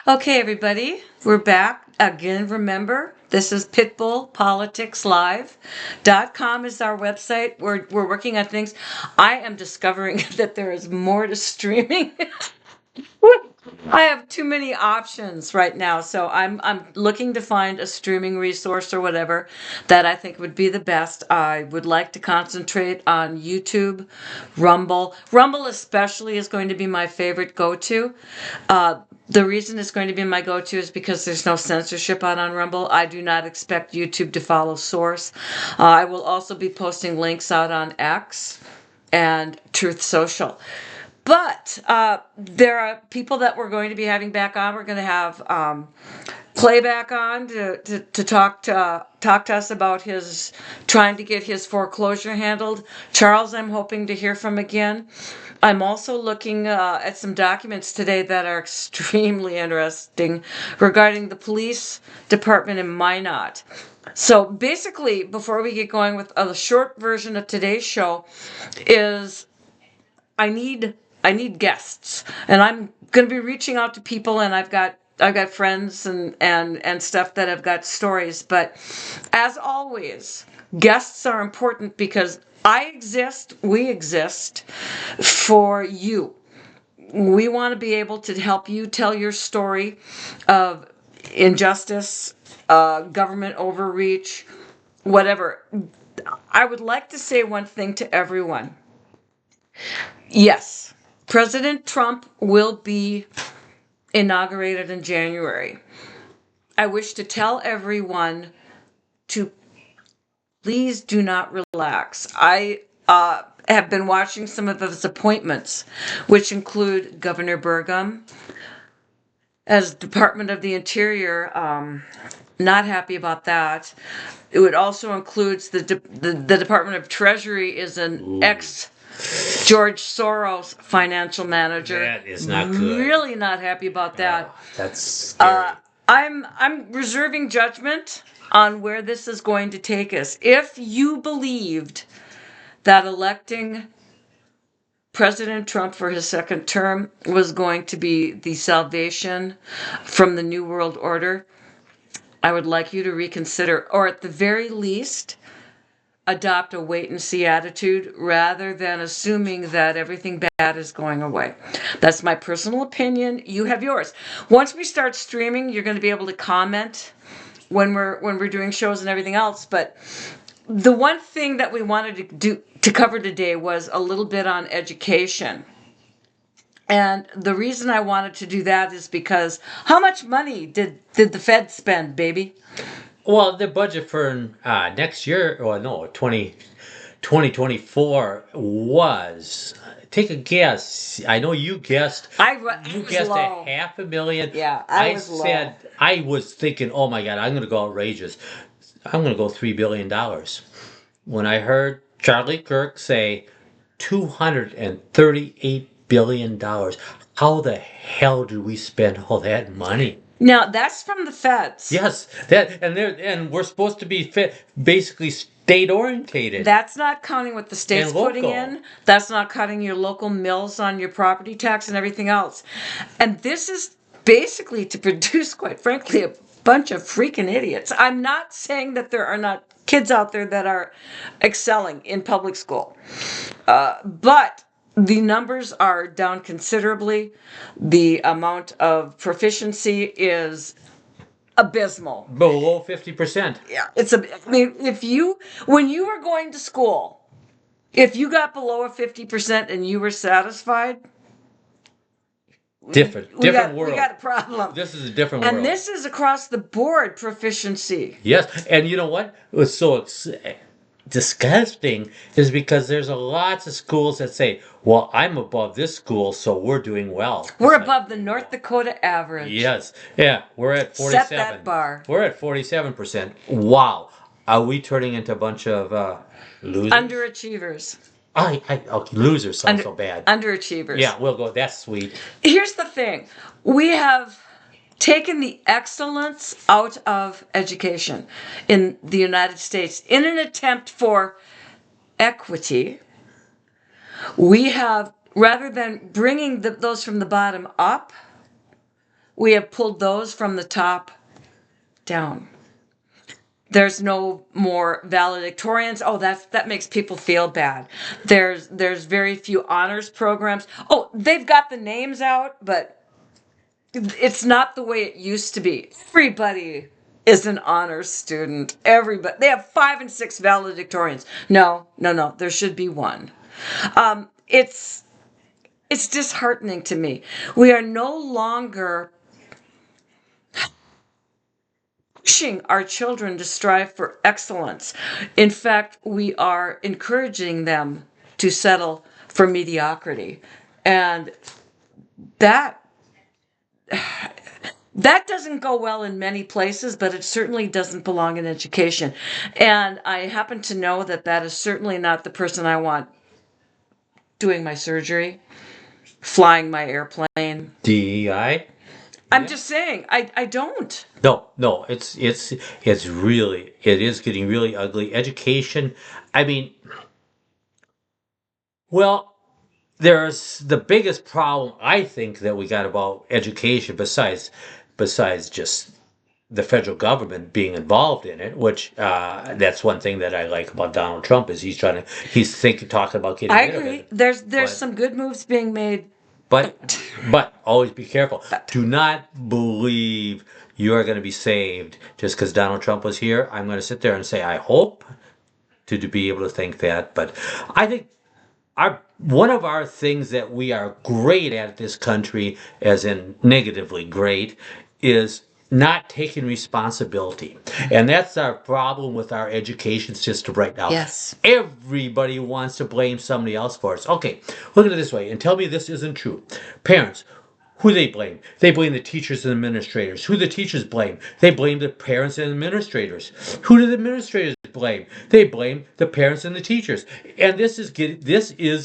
Okay, everybody, we're back again. Remember, this is Pitbull Politics Live.com is our website. We're working on things. I am discovering that there is more to streaming. I have too many options right now, so I'm looking to find a streaming resource or whatever that I think would be the best. I would like to concentrate on YouTube, Rumble. Rumble especially is going to be my favorite go-to. The reason it's going to be my go-to is because there's no censorship on Rumble. I do not expect YouTube to follow source. I will also be posting links out on X and Truth Social. But there are people that we're going to be having back on. We're going to have Playback on to talk to us about his trying to get his foreclosure handled. Charles, I'm hoping to hear from again. I'm also looking at some documents today that are extremely interesting regarding the police department in Minot. So basically, before we get going with a short version of today's show, is I need I need guests, and I'm going to be reaching out to people, and I've got friends and stuff that have got stories. But as always, guests are important because we exist for you. We want to be able to help you tell your story of injustice, government overreach, whatever. I would like to say one thing to everyone. Yes, President Trump will be inaugurated in January. I wish to tell everyone to please do not relax. I have been watching some of his appointments, which include Governor Burgum as Department of the Interior. Not happy about that. It would also includes the Department of Treasury is an ex George Soros financial manager. That is not good. Really not happy about that. Oh, that's scary. I'm reserving judgment on where this is going to take us. If you believed that electing President Trump for his second term was going to be the salvation from the New World Order, I would like you to reconsider, or at the very least, adopt a wait and see attitude rather than assuming that everything bad is going away. That's my personal opinion. You have yours. Once we start streaming, you're going to be able to comment when we're doing shows and everything else. But the one thing that we wanted to cover today was a little bit on education. And the reason I wanted to do that is because how much money did the Fed spend, baby? Well, the budget for next year, or no, 2024 was. Take a guess. I know you guessed. You was guessed low. a $500,000. Yeah, I was low. said I was thinking, oh my God, I'm going to go outrageous. I'm going to go $3 billion. When I heard Charlie Kirk say $238 billion, how the hell did we spend all that money? Now that's from the feds. Yes, and we're supposed to be basically state orientated. That's not counting what the state's And local. putting in. That's not cutting your local mills on your property tax and everything else. And this is basically to produce, quite frankly, a bunch of freaking idiots. I'm not saying that there are not kids out there that are excelling in public school. But the numbers are down considerably. The amount of proficiency is abysmal. Below 50%. Yeah, I mean, when you were going to school, if you got below a 50% and you were satisfied, Different world. We got a problem. This is a different world. And this is across the board proficiency. Yes, and you know what? What's so disgusting is because there's lots of schools that say, well, I'm above this school, so we're doing well. We're above the North Dakota average. Yes. Yeah, we're at 47. Set that bar. We're at 47%. Wow. Are we turning into a bunch of losers? Underachievers. Okay, losers sound so bad. Underachievers. Yeah, we'll go. That's sweet. Here's the thing. We have taken the excellence out of education in the United States in an attempt for equity. We have, rather than bringing those from the bottom up, We have pulled those from the top down. There's no more valedictorians. Oh, that makes people feel bad. There's very few honors programs. Oh, they've got the names out, but it's not the way it used to be. Everybody is an honors student. Everybody. They have 5 and 6 valedictorians. No, no, no. There should be one. It's disheartening to me. We are no longer pushing our children to strive for excellence. In fact, we are encouraging them to settle for mediocrity. And that that doesn't go well in many places, but it certainly doesn't belong in education. And I happen to know that that is certainly not the person I want doing my surgery, flying my airplane. DEI. I'm just saying, I don't. No, no, it's really it is getting really ugly. Education, I mean, well, there's the biggest problem I think that we got about education besides just the federal government being involved in it, which that's one thing that I like about Donald Trump is he's thinking talking about getting I rid of agree. it. There's But some good moves being made. but always be careful. But Do not believe you are going to be saved just because Donald Trump was here. I'm going to sit there and say I hope to be able to think that, but I think our one of our things that we are great at this country, as in negatively great, is not taking responsibility. And that's our problem with our education system right now. yes. Everybody wants to blame somebody else for us. Okay, look at it this way and tell me this isn't true. Parents, who they blame? They blame the teachers and administrators. Who the teachers blame? They blame the parents and administrators. Who do the administrators blame? They blame the parents and the teachers. And this is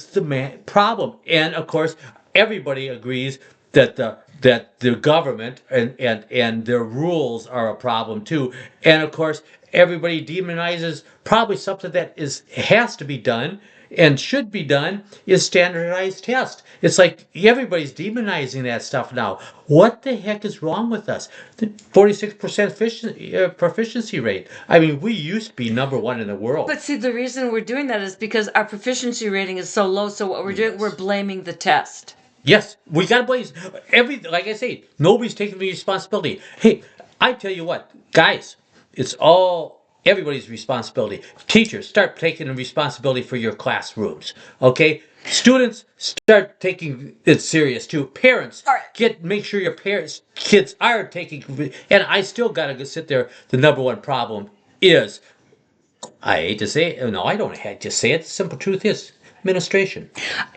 the problem. And of course, everybody agrees that the government and their rules are a problem too. And of course, everybody demonizes probably something that has to be done and should be done is standardized test. It's like everybody's demonizing that stuff now. What the heck is wrong with us? The 46% proficiency rate. I mean, we used to be number one in the world. But see, the reason we're doing that is because our proficiency rating is so low. So what we're doing, Yes. we're blaming the test. Yes, we got to blame like I say, nobody's taking the responsibility. Hey, I tell you what, guys, it's all everybody's responsibility. Teachers, start taking the responsibility for your classrooms. Okay? Students, start taking it serious too. Parents, All right. make sure your kids are taking and I still got to sit there. The number one problem is I hate to say it, no, I don't hate to say it. The simple truth is administration.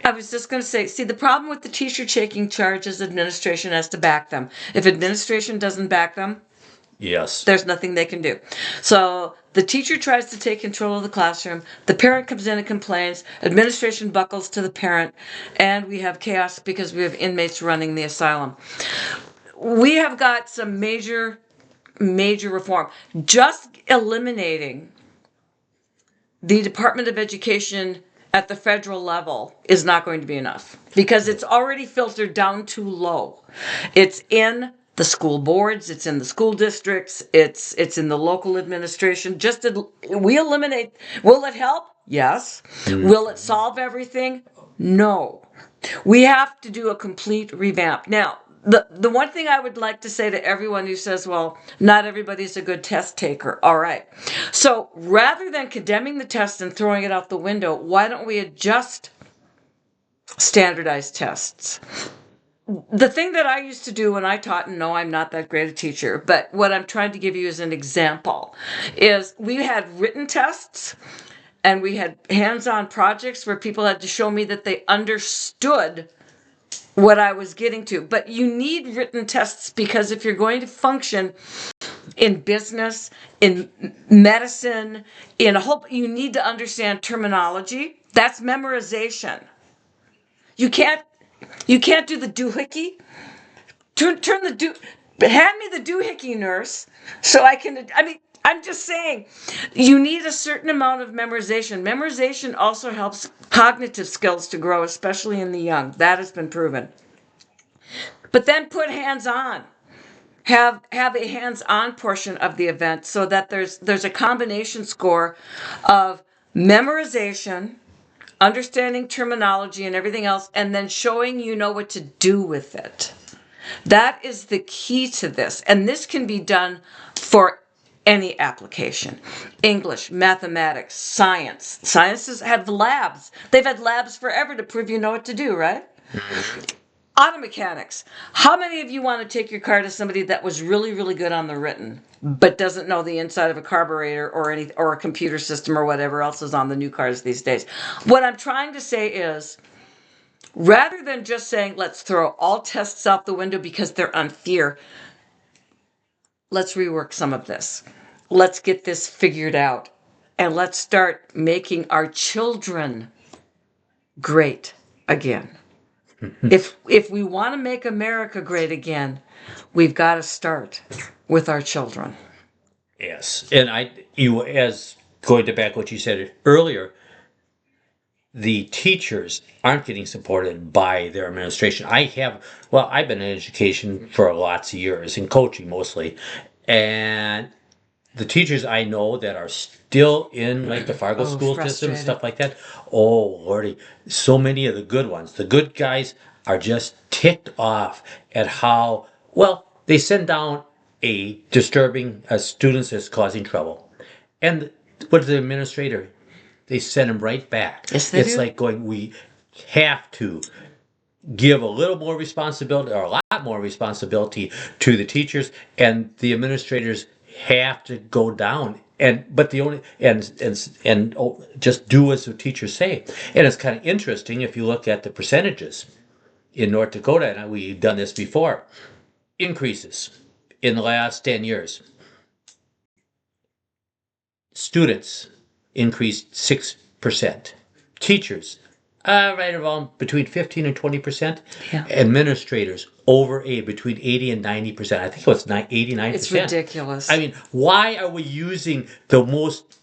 I was just going to say, see, the problem with the teacher taking charge is administration has to back them. If administration doesn't back them, Yes. there's nothing they can do. So the teacher tries to take control of the classroom. The parent comes in and complains. Administration buckles to the parent. And we have chaos because we have inmates running the asylum. We have got some major reform. Just eliminating the Department of Education at the federal level is not going to be enough because it's already filtered down too low. It's in the school boards, it's in the school districts, it's in the local administration. We eliminate. Will it help? Yes. Will it solve everything? No. We have to do a complete revamp. Now, the one thing I would like to say to everyone who says, well, not everybody's a good test taker. All right. So rather than condemning the test and throwing it out the window, why don't we adjust standardized tests? The thing that I used to do when I taught, and no, I'm not that great a teacher, but what I'm trying to give you as an example is we had written tests and we had hands-on projects where people had to show me that they understood what I was getting to. But you need written tests because if you're going to function in business, in medicine, in a whole, you need to understand terminology. That's memorization. You can't do the doohickey. Hand me the doohickey, nurse, so I can. I mean, I'm just saying, you need a certain amount of memorization. Memorization also helps cognitive skills to grow, especially in the young. That has been proven. But then put hands on. have a hands-on portion of the event so that there's a combination score of memorization, understanding terminology and everything else, and then showing you know what to do with it. That is the key to this. And this can be done for any application. English, mathematics, science. Sciences have labs. They've had labs forever to prove you know what to do, right? Auto mechanics. How many of you want to take your car to somebody that was really, really good on the written, but doesn't know the inside of a carburetor or a computer system or whatever else is on the new cars these days? What I'm trying to say is, rather than just saying, let's throw all tests out the window because they're unfair, let's rework some of this. Let's get this figured out. And let's start making our children great again. If we want to make America great again, we've got to start with our children. Yes, and as going to back what you said earlier, the teachers aren't getting supported by their administration. I've been in education for lots of years, in coaching mostly, and the teachers I know that are still in like the Fargo school system and Frustrated. stuff like that. Oh Lordy, so many of the good ones. The good guys are just ticked off at how well they send down a disturbing students that's causing trouble, and what the administrator, they send them right back. Yes, they It's do. like going, we have to give a little more responsibility or a lot more responsibility to the teachers, and the administrators have to go down but the only and just do as the teachers say. And it's kind of interesting if you look at the percentages in North Dakota, and we've done this before, increases in the last 10 years. Students increased 6%. Teachers, right around between 15 and 20%. Yeah. Administrators, between 80 and 90%. I think it was 89%. It's ridiculous. I mean, why are we using the most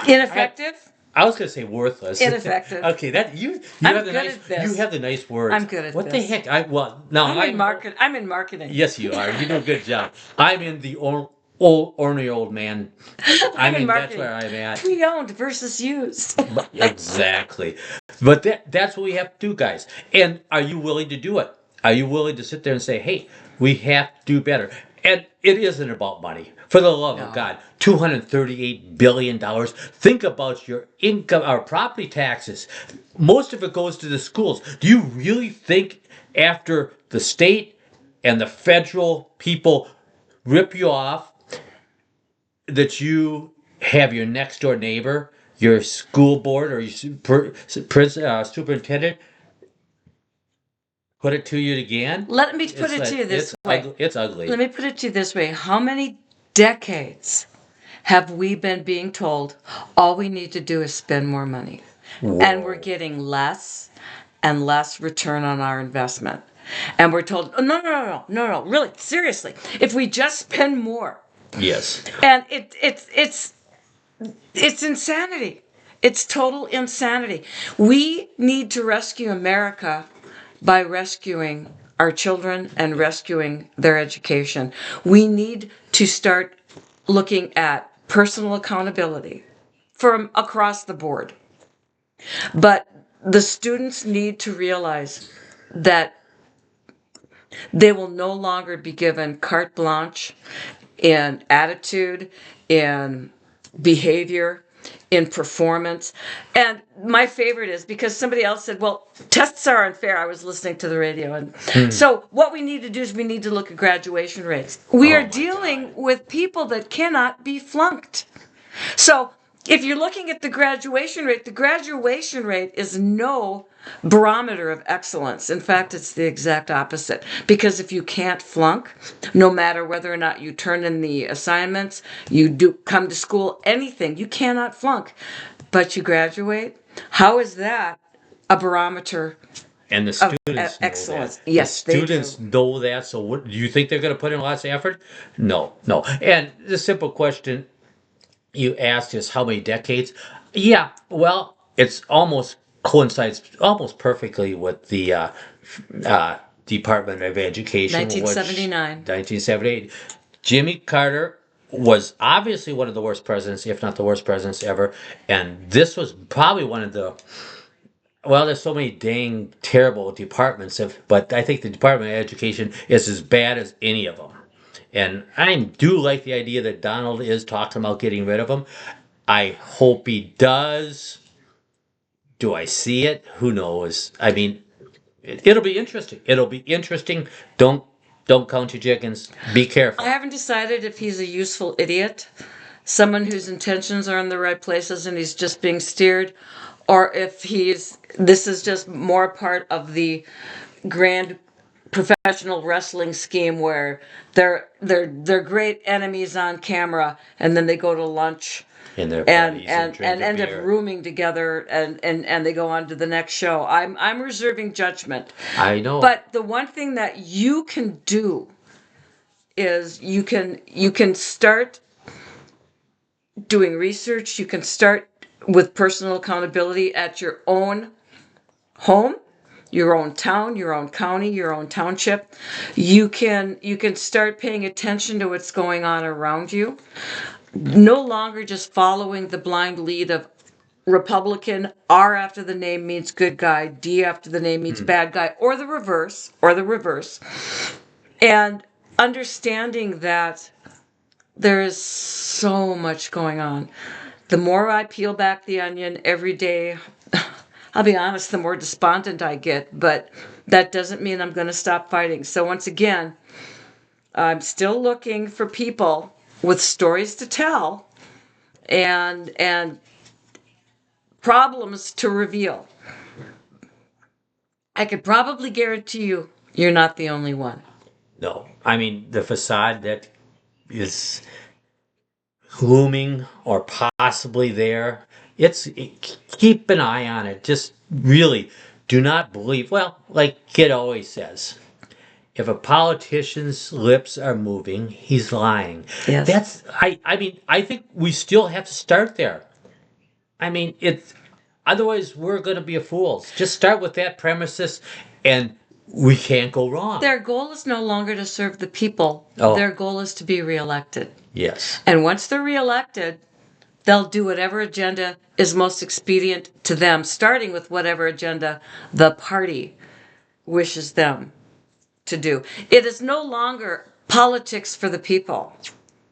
Ineffective? I was going to say worthless. Ineffective. Okay, that you I'm have the good nice at this. you have the nice words. I'm good at what this. the heck? I'm in marketing. Yes, you are. You do a good job. I'm in the ornery old man. I'm in That's marketing. where I'm at. Pre-owned versus used. Exactly. But that's what we have to do, guys. And are you willing to do it? Are you willing to sit there and say, hey, we have to do better? And it isn't about money. For the love of God, $238 billion. Think about your income, our property taxes. Most of it goes to the schools. Do you really think after the state and the federal people rip you off that you have your next door neighbor, your school board, or your superintendent put it to you again? Let me put it to you this way. It's ugly. Let me put it to you this way. How many decades have we been being told all we need to do is spend more money? Whoa. And we're getting less and less return on our investment. And we're told, oh, no, really, seriously, if we just spend more. Yes. And it's insanity. It's total insanity. We need to rescue America by rescuing our children and rescuing their education. We need to start looking at personal accountability from across the board. But the students need to realize that they will no longer be given carte blanche in attitude, in behavior, in performance. And my favorite is because somebody else said, well, tests are unfair. I was listening to the radio. And so what we need to do is we need to look at graduation rates. We are dealing with people that cannot be flunked. So if you're looking at the graduation rate is no barometer of excellence. In fact, it's the exact opposite. Because if you can't flunk, no matter whether or not you turn in the assignments, you do come to school, anything, you cannot flunk. But you graduate, how is that a barometer And the students know excellence? that. Yes, the students know that. So what, do you think they're going to put in lots of effort? No. And the simple question you asked is how many decades? Yeah, well, it's almost coincides almost perfectly with the Department of Education, which 1979. 1978. Jimmy Carter was obviously one of the worst presidents, if not the worst presidents ever, and this was probably one of the well, there's so many dang terrible departments of, but I think the Department of Education is as bad as any of them. And I do like the idea that Donald is talking about getting rid of them. I hope he does. Do I see it? Who knows? I mean, it'll be interesting. It'll be interesting. Don't count your chickens. Be I careful. haven't decided if he's a useful idiot, someone whose intentions are in the right places and he's just being steered, or if this is just more part of the grand professional wrestling scheme where they're great enemies on camera and then they go to lunch And their and buddies and and drink and a end up beer. rooming together and they go on to the next show. I'm reserving judgment. I know. But the one thing that you can do is you can start doing research, you can start with personal accountability at your own home, your own town, your own county, your own township. You can start paying attention to what's going on around you. No longer just following the blind lead of Republican, R after the name means good guy, D after the name means bad guy, or the reverse. And understanding that there is so much going on. The more I peel back the onion every day, I'll be honest, the more despondent I get, but that doesn't mean I'm going to stop fighting. So, once again, I'm still looking for people with stories to tell and problems to reveal. I could probably guarantee you're not the only one. No. I mean, the facade that is looming or possibly there. Keep an eye on it. Just really do not believe. Well, like Kid always says, if a politician's lips are moving, he's lying. Yes. I mean, I think we still have to start there. I mean, it's otherwise we're going to be fools. Just start with that premises and we can't go wrong. Their goal is no longer to serve the people. Oh. Their goal is to be reelected. Yes. And once they're reelected, they'll do whatever agenda is most expedient to them, starting with whatever agenda the party wishes them to do. It is no longer politics for the people.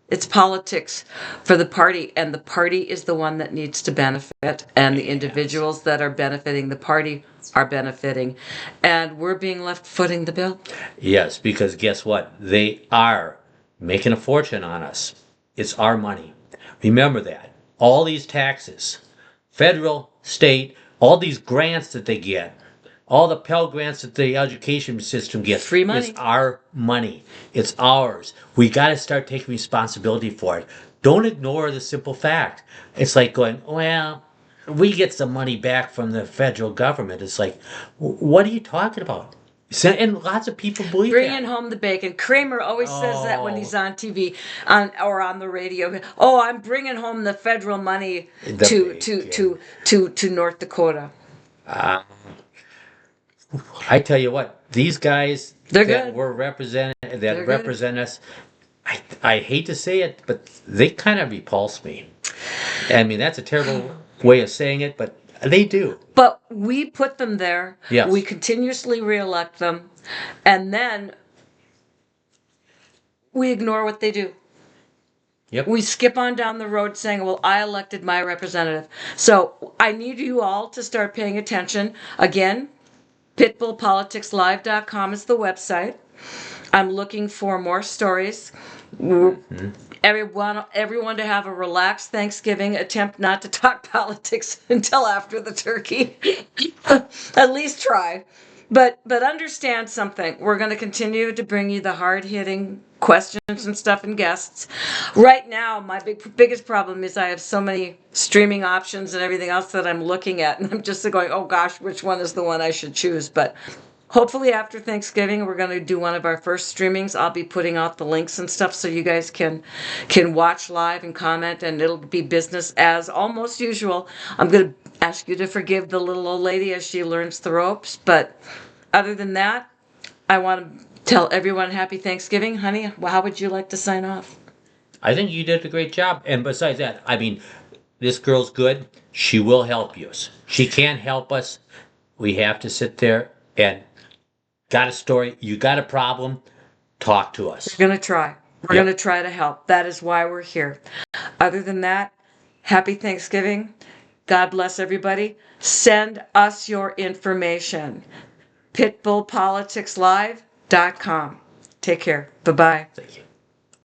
It's politics for the party, and the party is the one that needs to benefit, and the individuals that are benefiting the party are benefiting, and we're being left footing the bill. Yes, because guess what? They are making a fortune on us. It's our money. Remember that. All these taxes, federal, state, all these grants that they get, all the Pell Grants that the education system gets, Free money. it's our money. It's ours. We got to start taking responsibility for it. Don't ignore the simple fact. It's like going, well, we get some money back from the federal government. It's like, what are you talking about? And lots of people believe Bringing that. home the bacon. Kramer always says that when Oh. he's on TV or on the radio. Oh, I'm bringing home the federal money The to North Dakota. Uh, I tell you what, these guys They're that good. were represent that They're good. represent us, I hate to say it, but they kind of repulse me. I mean, that's a terrible way of saying it, but they do. But we put them there. Yes. We continuously reelect them, and then we ignore what they do. Yep. We skip on down the road saying, well, I elected my representative. So I need you all to start paying attention. Again, pitbullpoliticslive.com is the website. I'm looking for more stories. Everyone to have a relaxed Thanksgiving. Attempt not to talk politics until after the turkey. At least try. But understand something. We're going to continue to bring you the hard-hitting questions and stuff and guests. Right now, my biggest problem is I have so many streaming options and everything else that I'm looking at, and I'm just going, oh gosh, which one is the one I should choose? But hopefully after Thanksgiving, we're going to do one of our first streamings. I'll be putting out the links and stuff so you guys can watch live and comment, and it'll be business as almost usual. I'm going to ask you to forgive the little old lady as she learns the ropes, but other than that, I want to tell everyone happy Thanksgiving. Honey, how would you like to sign off? I think you did a great job. And besides that, I mean, this girl's good. She will help you. She can't help us. We have to sit there and got a story. You got a problem. Talk to us. We're going to try. We're going to Yep. try to help. That is why we're here. Other than that, happy Thanksgiving. God bless everybody. Send us your information. pitbullpoliticslive.com. Take care. Bye-bye. Thank you.